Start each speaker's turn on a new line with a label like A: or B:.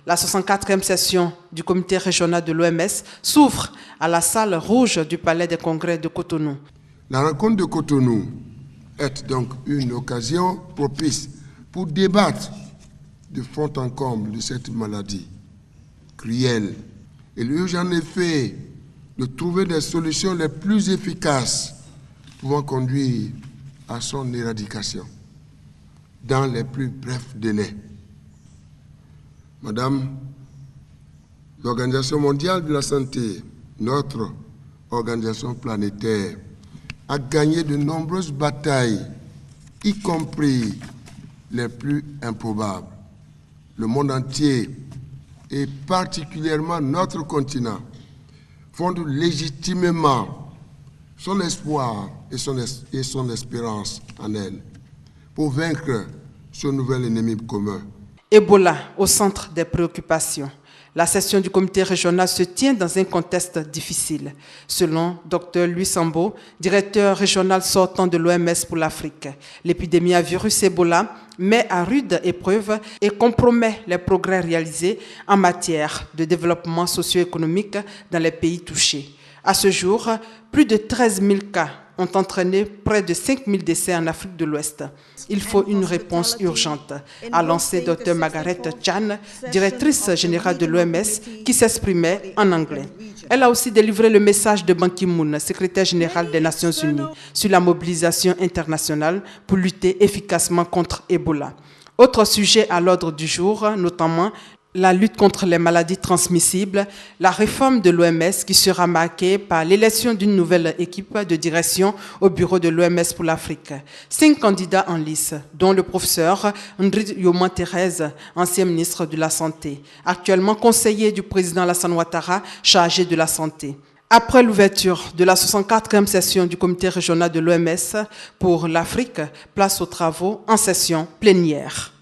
A: La 64e session du comité régional de l'OMS s'ouvre à la salle rouge du Palais des Congrès de Cotonou.
B: La rencontre de Cotonou est donc une occasion propice pour débattre de fond en comble de cette maladie cruelle. Il urge en effet de trouver des solutions les plus efficaces pouvant conduire à son éradication dans les plus brefs délais. Madame, l'Organisation mondiale de la santé, notre organisation planétaire, a gagné de nombreuses batailles, y compris les plus improbables. Le monde entier, et particulièrement notre continent, fonde légitimement son espoir et son espérance en elle pour vaincre ce nouvel ennemi commun.
A: Ebola au centre des préoccupations. La session du comité régional se tient dans un contexte difficile. Selon Dr Louis Sambo, directeur régional sortant de l'OMS pour l'Afrique, l'épidémie à virus Ebola met à rude épreuve et compromet les progrès réalisés en matière de développement socio-économique dans les pays touchés. À ce jour, plus de 13 000 cas ont entraîné près de 5 000 décès en Afrique de l'Ouest. Il faut une réponse urgente, a lancé Dr Margaret Chan, directrice générale de l'OMS, qui s'exprimait en anglais. Elle a aussi délivré le message de Ban Ki-moon, secrétaire général des Nations Unies, sur la mobilisation internationale pour lutter efficacement contre Ebola. Autre sujet à l'ordre du jour, notamment la lutte contre les maladies transmissibles, la réforme de l'OMS qui sera marquée par l'élection d'une nouvelle équipe de direction au bureau de l'OMS pour l'Afrique. 5 candidats en lice, dont le professeur Ndrit Yoman Thérèse, ancien ministre de la Santé, actuellement conseiller du président Alassane Ouattara, chargé de la santé. Après l'ouverture de la 64e session du comité régional de l'OMS pour l'Afrique, place aux travaux en session plénière.